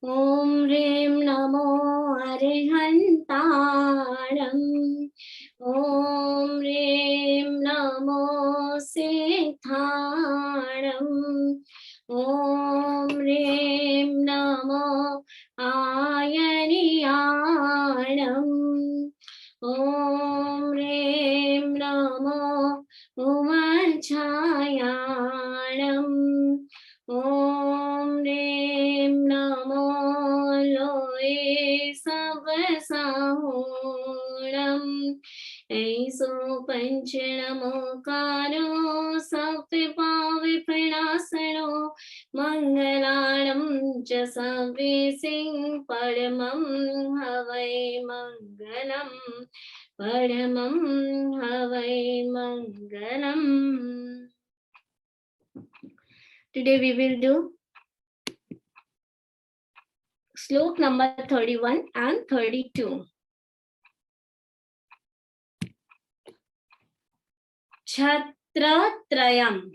ॐ ह्रीं नमो अरिहन्ताणम् ॐ ह्रीं नमो सिद्धाणम् ॐ ह्रीं नमो आयनियाणम् ॐ ह्रीं नमो उमच्छायाणम् ॐ ह्रीं नमो लोये सबसाहूणम् ऐसो पञ्चनमोकारो सप्तपाविपणासनो मङ्गलाणं च सवेसिं परमं हवै मङ्गलम् परमं हवै मङ्गलम्. Today we will do slok number 31 and 32. Chhatratrayam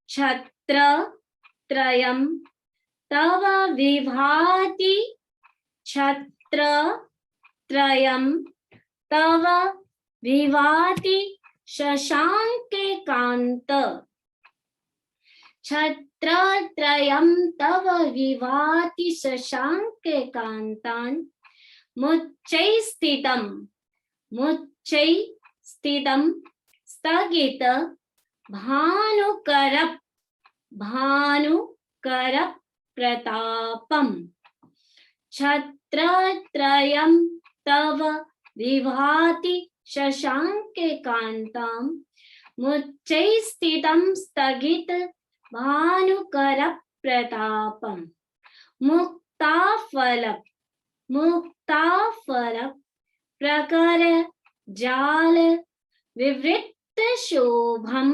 Chhatratrayam Tava vibhati Chhatratrayam Tava vibhati Shashanke Kanta Chhatratrayam Tava vibhati Shashanke Kantan Muchchai Sthitam Stagita Bhanukarap Pratapam Chhatratrayam Tava vibhati Shashanke Kantam Muchchai Sthitam Stagita Bhanukarap Pratapam Muktafalap Prakara Jala Vivritta Shobham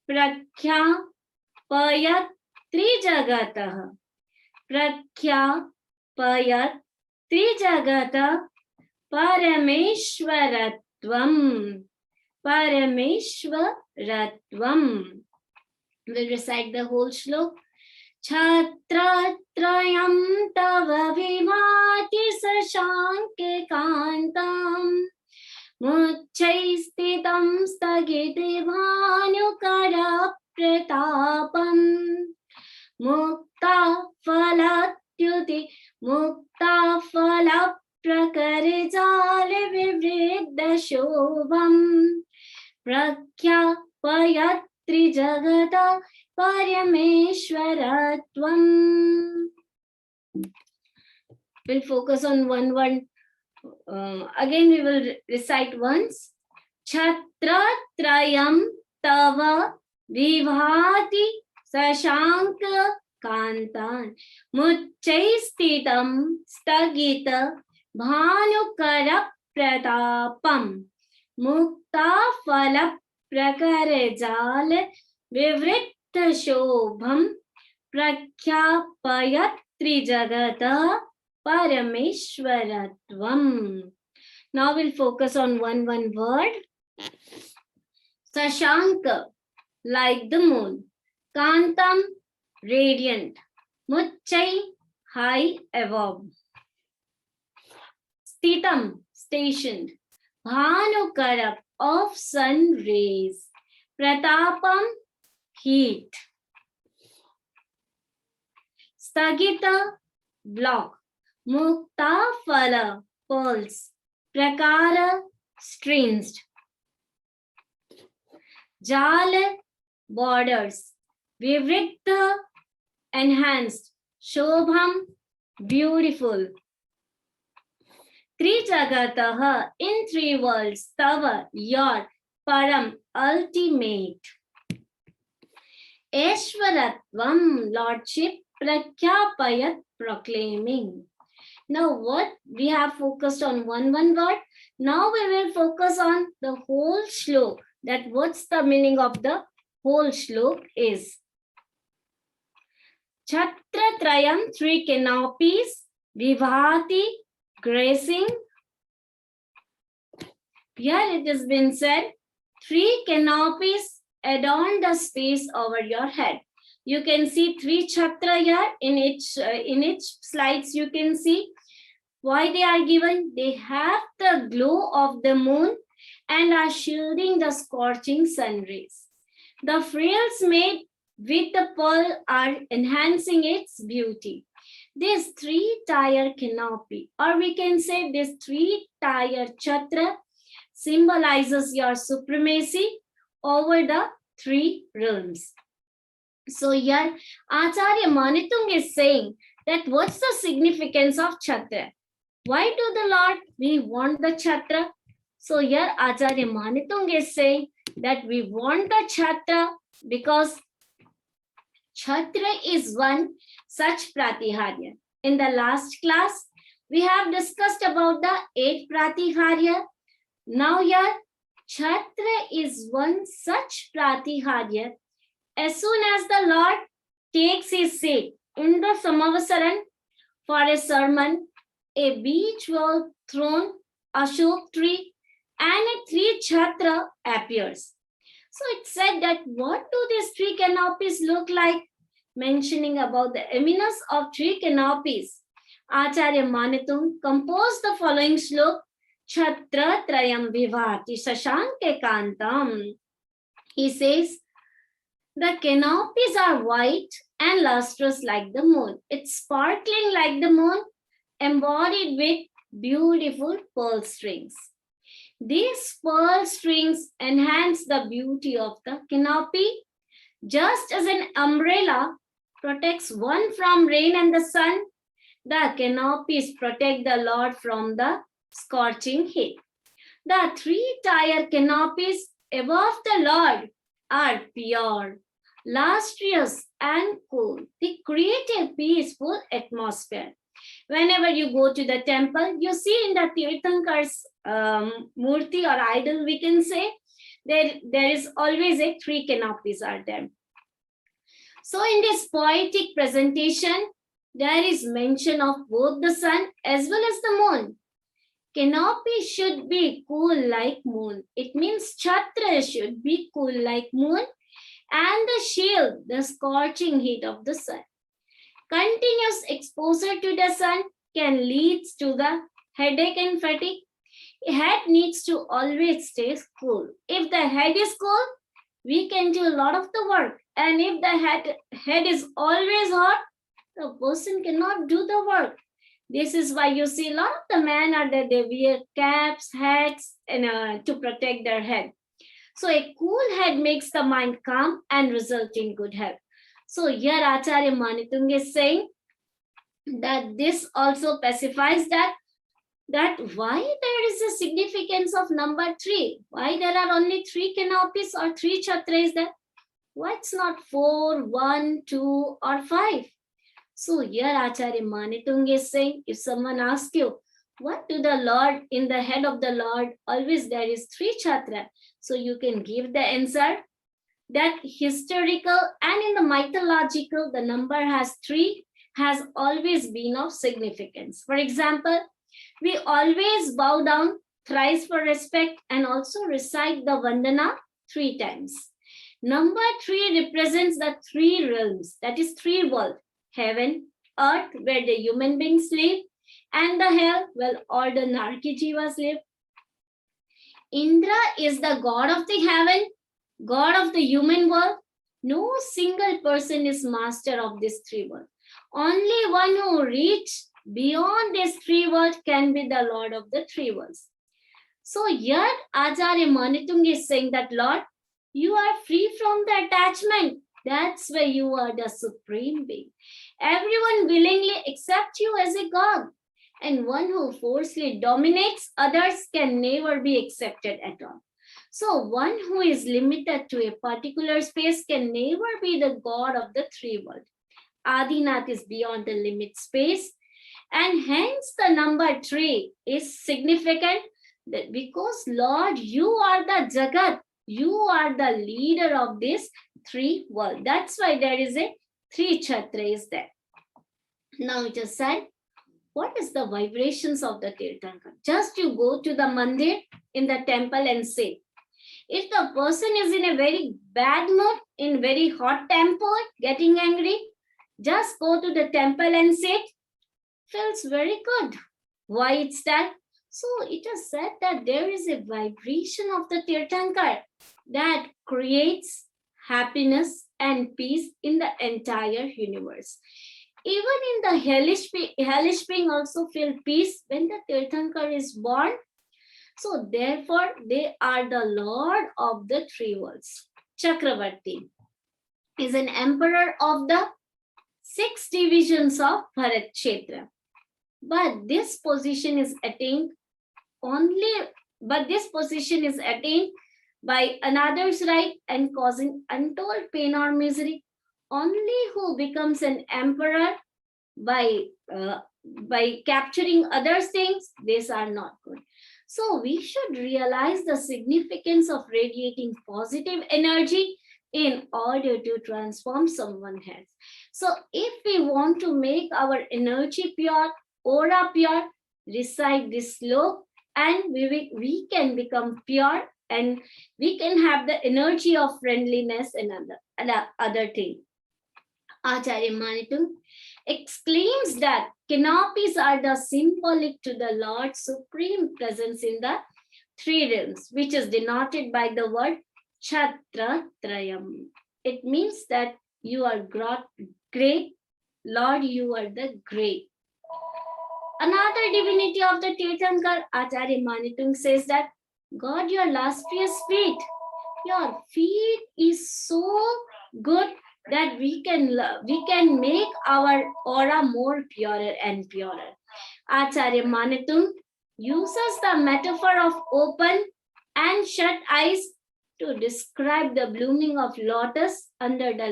Prakhyapayat Trijagatah Parameshwaratvam. We'll recite the whole shlok. Chhatratrayam tava vibhati sashanke kantam Muchchai sthitam stagite bhanukara pratapam Mukta phala prakare jale vivriddha shobham Prakhyapayat Trijagata Parameshwaratvam. We'll focus on one. Again, we will recite once. Chhatratrayam Tava Vibhati Sashanka Kantan Muchchai Sthitam Stagita Bhanukara Pratapam Muktafala Prakarajal Vivritta Shobham Prakhyapayat Trijagata Parameshwaratvam. Now we'll focus on one word. Sashanka, like the moon. Kantam, radiant. Muchchai, high above. Sthitam, stationed. Bhanukarap, of sun rays. Pratapam, heat. Stagita, block. Muktafala, pearls. Prakara, strings. Jala, borders. Vivritta, enhanced. Shobham, beautiful. Trijagataha, in three worlds. Tava, your. Param, ultimate. Eshwaratvam, lordship. Prakhyapayat, proclaiming. Now what we have focused on one word. Now we will focus on the whole shlok. That what's the meaning of the whole shlok is. Chhatratrayam, three canopies. Vibhati, gracing. Here it has been said, three canopies adorn the space over your head. You can see 3 chhatra here in each slides. You can see why they are given. They have the glow of the moon and are shielding the scorching sun rays. The frills made with the pearl are enhancing its beauty. This 3-tier canopy, or we can say this 3-tier chhatra, symbolizes your supremacy over the 3 realms. So here Acharya Manitung is saying that what's the significance of chhatra? Why do the Lord we want the chhatra? So here Acharya Manitung is saying that we want the chhatra because chhatra is one such pratiharya. In the last class, we have discussed about the 8 pratiharya. Now here, chhatra is one such pratiharya. As soon as the Lord takes his seat in the Samavasaran for a sermon, a beech-walled throne, Ashok tree, and a 3 chhatra appears. So it said that what do these 3 canopies look like? Mentioning about the eminence of 3 canopies, Acharya Manitung composed the following shlok, Chhatra Trayam Vivati Shashanke Kantam. He says, the canopies are white and lustrous like the moon. It's sparkling like the moon, embodied with beautiful pearl strings. These pearl strings enhance the beauty of the canopy, just as an umbrella protects one from rain and the sun. The canopies protect the Lord from the scorching heat. The 3-tier canopies above the Lord are pure, lustrous, and cool. They create a peaceful atmosphere. Whenever you go to the temple, you see in the Tirthankar's murti or idol, we can say, there is always a 3 canopies are there. So in this poetic presentation, there is mention of both the sun as well as the moon. Canopy should be cool like moon. It means chhatra should be cool like moon and the shield the scorching heat of the sun. Continuous exposure to the sun can lead to the headache and fatigue. A head needs to always stay cool. If the head is cool, we can do a lot of the work. And if the head is always hot, the person cannot do the work. This is why you see a lot of the men are that they wear caps, hats, and to protect their head. So a cool head makes the mind calm and result in good health. So here Acharya Manitung is saying that this also specifies that why there is a significance of number 3. Why there are only 3 canopies or 3 chhatras there? Why it's not 4, 1, 2, or 5? So here Acharya Manitung is saying, if someone asks you, what do the Lord, in the head of the Lord, always there is 3 chhatra. So you can give the answer that historical and in the mythological, the number has 3 has always been of significance. For example, we always bow down thrice for respect and also recite the Vandana 3 times. Number 3 represents the 3 realms, that is 3 worlds, heaven, earth, where the human beings live, and the hell, where all the Narki Jivas live. Indra is the god of the heaven, god of the human world. No single person is master of these 3 worlds. Only one who reaches beyond these 3 worlds can be the Lord of the 3 worlds. So here Acharya Manitung is saying that, Lord, you are free from the attachment. That's why you are the supreme being. Everyone willingly accepts you as a God. And one who forcefully dominates others can never be accepted at all. So one who is limited to a particular space can never be the God of the 3 worlds. Adinath is beyond the limit space. And hence the number 3 is significant because Lord, you are the Jagat. You are the leader of this 3 world. That's why there is a 3 chhatra is there. Now it is said, what is the vibrations of the Tirthankar? Just you go to the mandir in the temple and say, If the person is in a very bad mood, in very hot temper, getting angry, just go to the temple and sit. Feels very good. Why it's that? So it is said that there is a vibration of the Tirthankar that creates happiness and peace in the entire universe. Even in the hellish being also feel peace when the Tirthankar is born. So therefore, they are the lord of the three worlds. Chakravarti is an emperor of the 6 divisions of Bharat Kshetra. But this position is attained by another's right and causing untold pain or misery. Only who becomes an emperor by capturing other things, these are not good. So we should realize the significance of radiating positive energy in order to transform someone else. So if we want to make our energy pure, aura pure, recite this sloka and we can become pure and we can have the energy of friendliness and other thing. Acharya Manitum exclaims that canopies are the symbolic to the Lord's supreme presence in the 3 realms, which is denoted by the word Chhatratrayam. It means that you are great, Lord, you are the great. Another divinity of the Tirthankar, Acharya Manitum, says that God, your lustrous feet, your feet is so good that we can make our aura more purer and purer. Acharya Manitum uses the metaphor of open and shut eyes to describe the blooming of lotus under the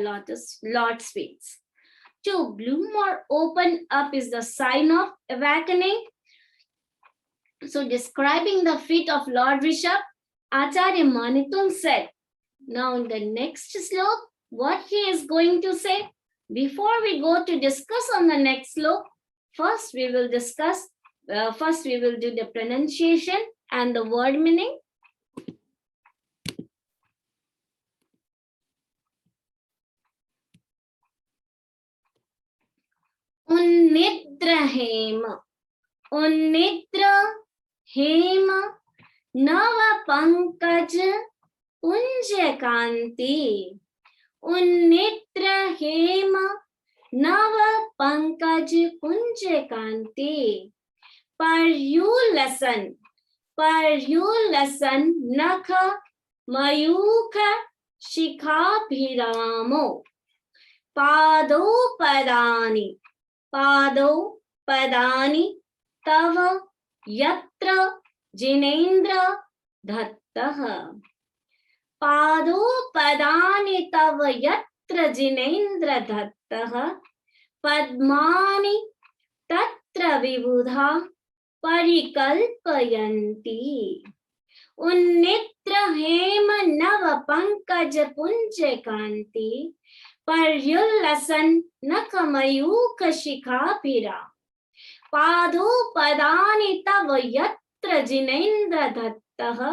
Lord's feet. To bloom or open up is the sign of awakening. So describing the feet of Lord Rishabh, Acharya Manitum said, now in the next sloka, what he is going to say? Before we go to discuss on the next sloka, first we will do the pronunciation and the word meaning. Unnidra hema nava pankaj punja kanti. Unnitra hema nava pankaj punja kanti. Paryulasan nakha mayukha shikhabhiramo. Pado padani tava yatra jinendra dhattaha. Pado padani tava yatra jinendra dhattaha. Padmani tatra vibudha parikalpayanti. Unnitra hema nava pankaja punja kanti. Paryulasan nakamayuka shikhabhira. Pado padani tava yatra jinendra dhattaha.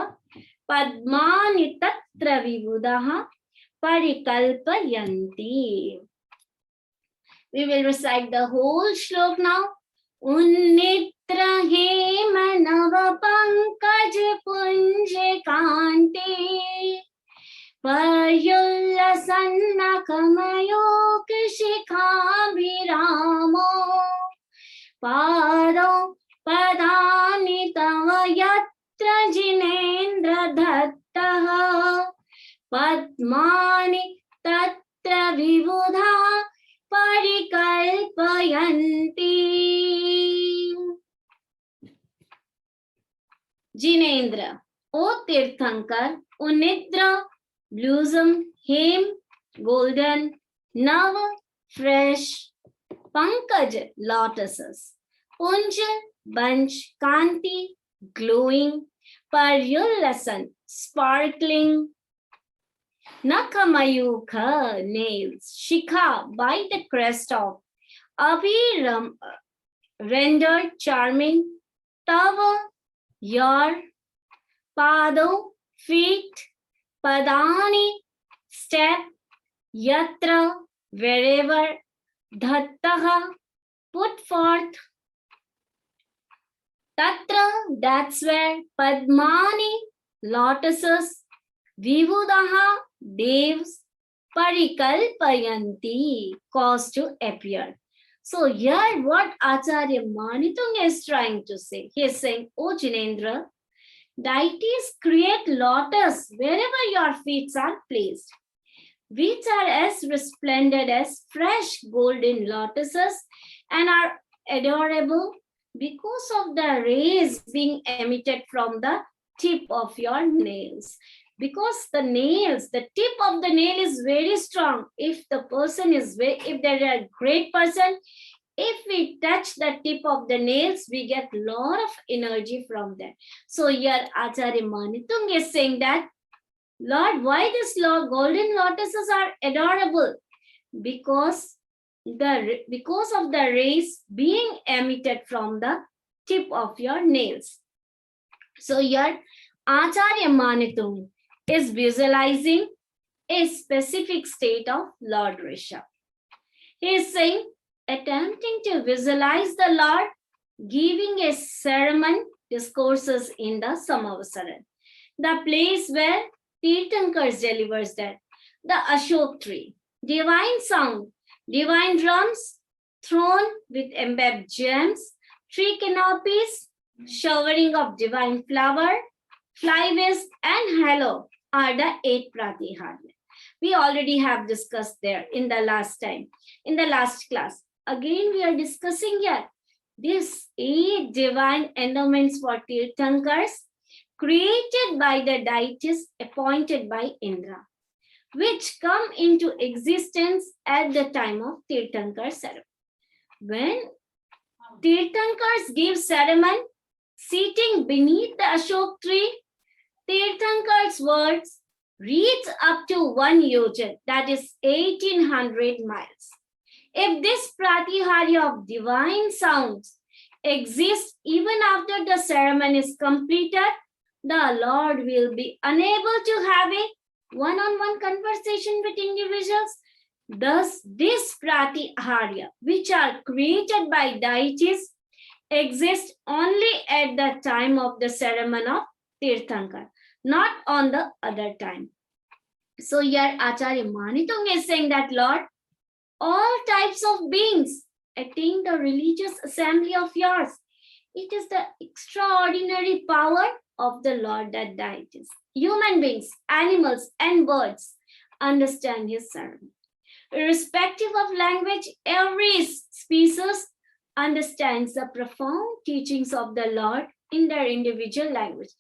Padmani tatra vibudaha parikalpayanti. We will recite the whole sloka now. Unnitra hema nava pankaj punja kanti. Paryulasan nakamayuka shikhabhiramo. Pado padani tava yatra jinendra dhattaha. Padmani tatra vibudha parikalpayanti. Jinendra, O Tirthankar, Unnidra, blossom, hem, golden, nava, fresh, pankaj, lotuses, punja, bunch, kanti, glowing, paryulasan, sparkling, nakamayuka, nails, shikha, by the crest of, abhiram, rendered charming, tava, your, pado, feet, Padani, step, yatra, wherever, dhattaha, put forth, tatra, that's where, padmani, lotuses, vivudaha, devs, parikalpayanti, cause to appear. So here what Acharya Manitung is trying to say, he is saying, O Jinendra, deities create lotus wherever your feet are placed, which are as resplendent as fresh golden lotuses and are adorable because of the rays being emitted from the tip of your nails. Because the nails, the tip of the nail is very strong. If the person is if they're a great person, if we touch the tip of the nails, we get a lot of energy from them. So here Acharya Manitung is saying that, Lord, why this golden lotuses are adorable? Because of the rays being emitted from the tip of your nails. So here Acharya Manitung is visualizing a specific state of Lord Rishabh. He is saying, attempting to visualize the Lord giving a sermon discourses in the Samavasaran, the place where Tirthankars delivers that, the Ashok tree, divine sound, divine drums, throne with embedded gems, tree canopies, showering of divine flower, flyways, and halo are the 8 Pratiharya. We already have discussed there in the last class. Again, we are discussing here these 8 divine endowments for Tirthankars created by the deities appointed by Indra, which come into existence at the time of Tirthankar ceremony. When Tirthankars give ceremony seating beneath the Ashok tree, Tirthankar's words reach up to 1 yojan, that is 1800 miles. If this Pratiharya of divine sounds exists even after the ceremony is completed, the Lord will be unable to have a one-on-one conversation with individuals. Thus, this Pratiharya, which are created by deities, exist only at the time of the ceremony of Tirthankar, not on the other time. So here Acharya Manitung is saying that, Lord, all types of beings attain the religious assembly of yours. It is the extraordinary power of the Lord that deities, human beings, animals, and birds understand his sermon. Irrespective of language, every species understands the profound teachings of the Lord in their individual language.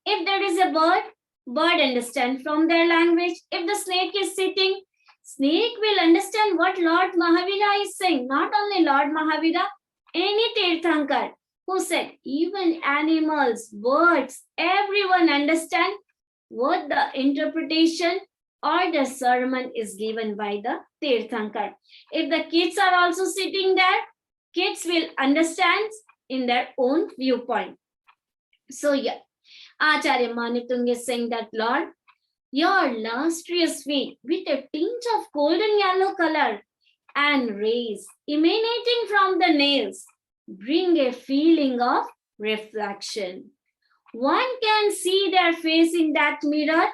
If there is a bird understands from their language. If the snake is sitting, snake will understand what Lord Mahavira is saying. Not only Lord Mahavira, any Tirthankar who said, even animals, birds, everyone understand what the interpretation or the sermon is given by the Tirthankar. If the kids are also sitting there, kids will understand in their own viewpoint. So yeah, Acharya Manitung is saying that, Lord, your lustrous feet with a tinge of golden yellow color and rays emanating from the nails bring a feeling of reflection. One can see their face in that mirror.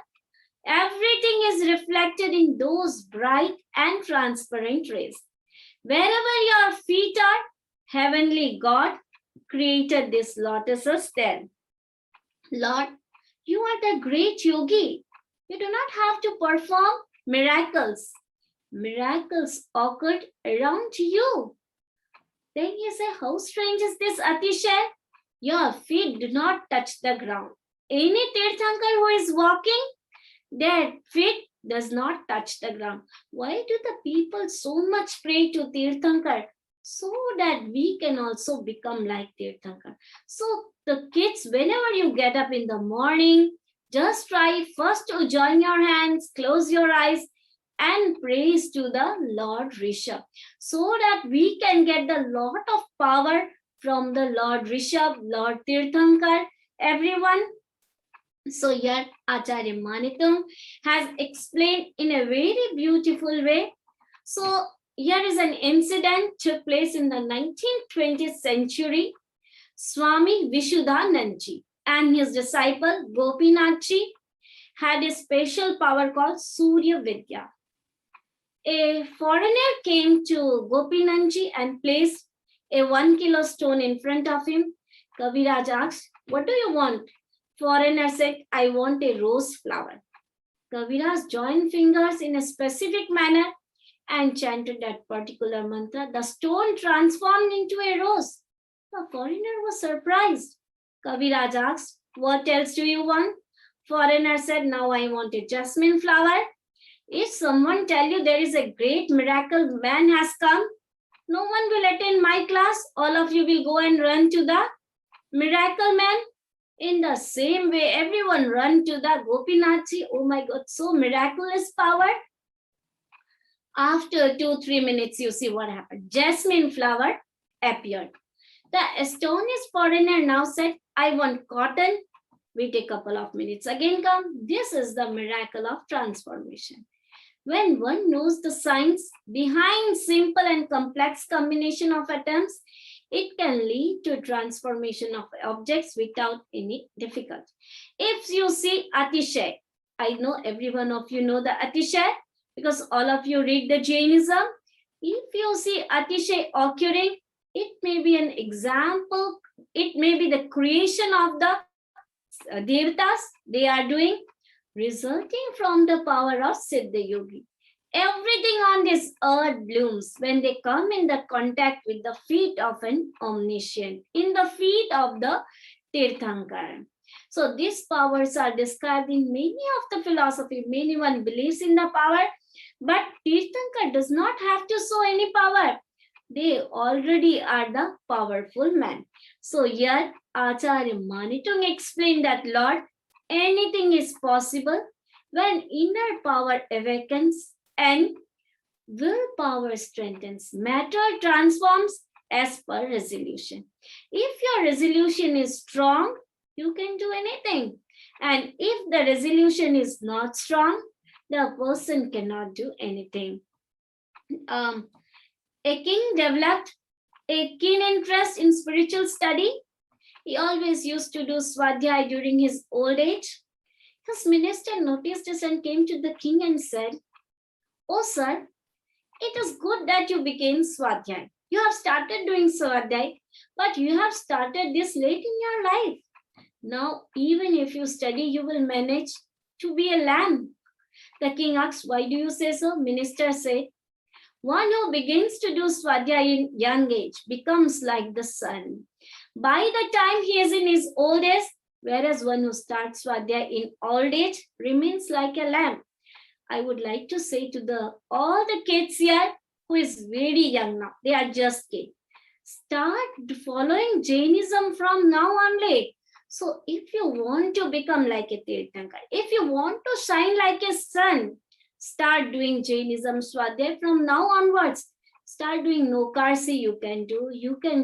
Everything is reflected in those bright and transparent rays. Wherever your feet are, heavenly God created these lotuses there. Lord, you are the great yogi. You do not have to perform miracles. Miracles occurred around you. Then you say, how strange is this, Atishay? Your feet do not touch the ground. Any Tirthankar who is walking, their feet does not touch the ground. Why do the people so much pray to Tirthankar? So that we can also become like Tirthankar. So the kids, whenever you get up in the morning, just try first to join your hands, close your eyes, and praise to the Lord Rishabh, so that we can get a lot of power from the Lord Rishabh, Lord Tirthankar, everyone. So here Acharya Manitam has explained in a very beautiful way. So here is an incident took place in the 19th, 20th century. Swami Vishuddhananji and his disciple Gopinathji had a special power called Surya Vidya. A foreigner came to Gopinathji and placed a 1 kilo stone in front of him. Kaviraj asked, "What do you want?" Foreigner said, "I want a rose flower." Kaviraj joined fingers in a specific manner and chanted that particular mantra. The stone transformed into a rose. The foreigner was surprised. Kaviraj asked, "What else do you want?" Foreigner said, "Now I want a jasmine flower." If someone tell you there is a great miracle man has come, no one will attend my class. All of you will go and run to the miracle man. In the same way, everyone run to the Gopinathji. Oh my God, so miraculous power. After 2-3 minutes, you see what happened. Jasmine flower appeared. The astonished foreigner now said, "I want cotton." Wait a couple of minutes. Again come. This is the miracle of transformation. When one knows the science behind simple and complex combination of atoms, it can lead to transformation of objects without any difficulty. If you see Atishay, I know every one of you know the Atishay because all of you read the Jainism. If you see Atishay occurring, it may be an example, it may be the creation of the Devatas they are doing, resulting from the power of Siddha Yogi. Everything on this earth blooms when they come in the contact with the feet of an omniscient, in the feet of the Tirthankara. So these powers are described in many of the philosophy. Many one believes in the power, but Tirthankara does not have to show any power. They already are the powerful man. So here Acharya Manitung explained that, Lord, anything is possible when inner power awakens and willpower strengthens. Matter transforms as per resolution. If your resolution is strong, you can do anything. And if the resolution is not strong, the person cannot do anything. A king developed a keen interest in spiritual study. He always used to do swadhyay during his old age. His minister noticed this and came to the king and said, "Oh sir, it is good that you became swadhyay. You have started doing swadhyay, but you have started this late in your life. Now, even if you study, you will manage to be a lamb." The king asked, "Why do you say so?" Minister said, "One who begins to do swadhyay in young age becomes like the sun. By the time he is in his old age, whereas one who starts swadhyay in old age remains like a lamb." I would like to say to all the kids here who is very young now, they are just kids. Start following Jainism from now only. So if you want to become like a Tirthankara, if you want to shine like a sun, start doing Jainism Swadhyay from now onwards. Start doing Nokarsi, you can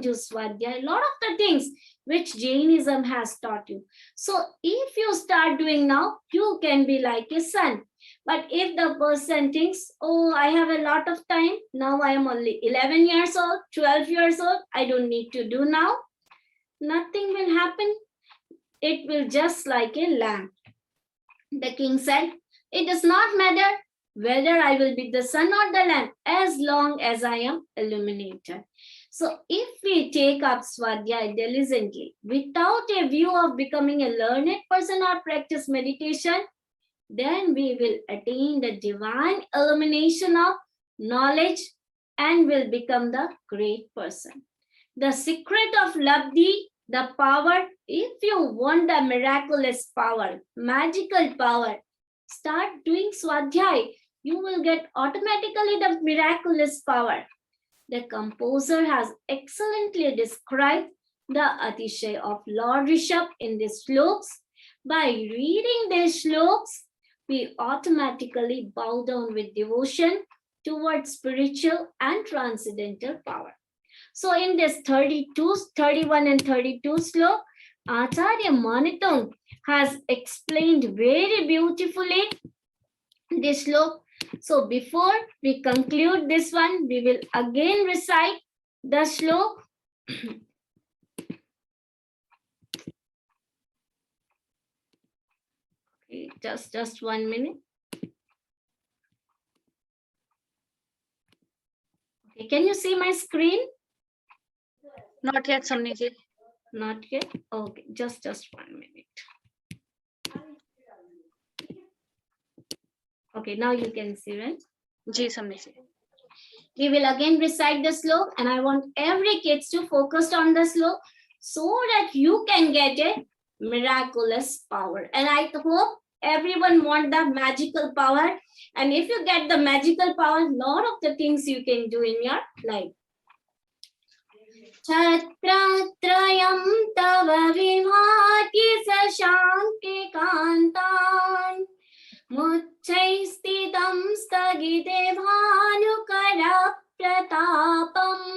do Swadhyay, a lot of the things which Jainism has taught you. So if you start doing now, you can be like a sun. But if the person thinks, "Oh, I have a lot of time, now I am only 11 years old, 12 years old, I don't need to do now," nothing will happen. It will just like a lamp. The king said, "It does not matter whether I will be the sun or the lamp, as long as I am illuminated." So if we take up Swadhyay diligently, without a view of becoming a learned person or practice meditation, then we will attain the divine illumination of knowledge and will become the great person. The secret of Labdhi, the power, if you want the miraculous power, magical power, start doing Swadhyay. You will get automatically the miraculous power. The composer has excellently described the Atishay of Lord Rishabh in these shloks. By reading these shloks, we automatically bow down with devotion towards spiritual and transcendental power. So in this 31 and 32 slok, Acharya Manitung has explained very beautifully this slok. So before we conclude this one, we will again recite the slok. Okay, just 1 minute. Okay, can you see my screen? Not yet, Samniji. Not yet. Okay, just 1 minute. Okay, now you can see, right? Ji, Samniji. We will again recite the slok, and I want every kids to focus on the slok so that you can get a miraculous power. And I hope everyone want the magical power. And if you get the magical power, lot of the things you can do in your life. छत्रत्रयं तव विभाति सशाङ्के कान्तान् मुच्चैस्थितं स्थगिते भानुकर प्रतापम्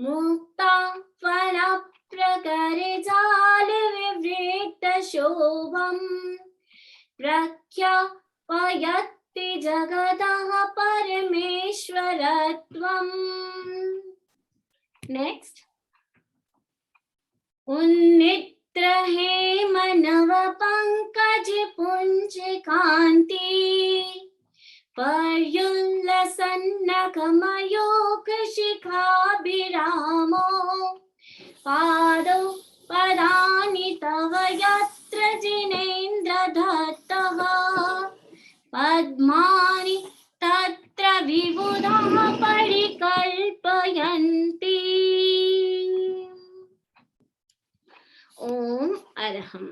मुक्ता फलप्रकरे जालविवृत शोभम् प्रख्यापयति जगतः परमेश्वरत्वम्. Next. उन्नित्र हेम नव पंकज पुंज कांति पर्युल्लसन्न कमयोग शिखाभिरामो पादौ पदानि तव यत्र जिनेन्द्र दत्तः पद्मानि तत्र विबुधः परिकल्पयन्ति. ओम अरहम.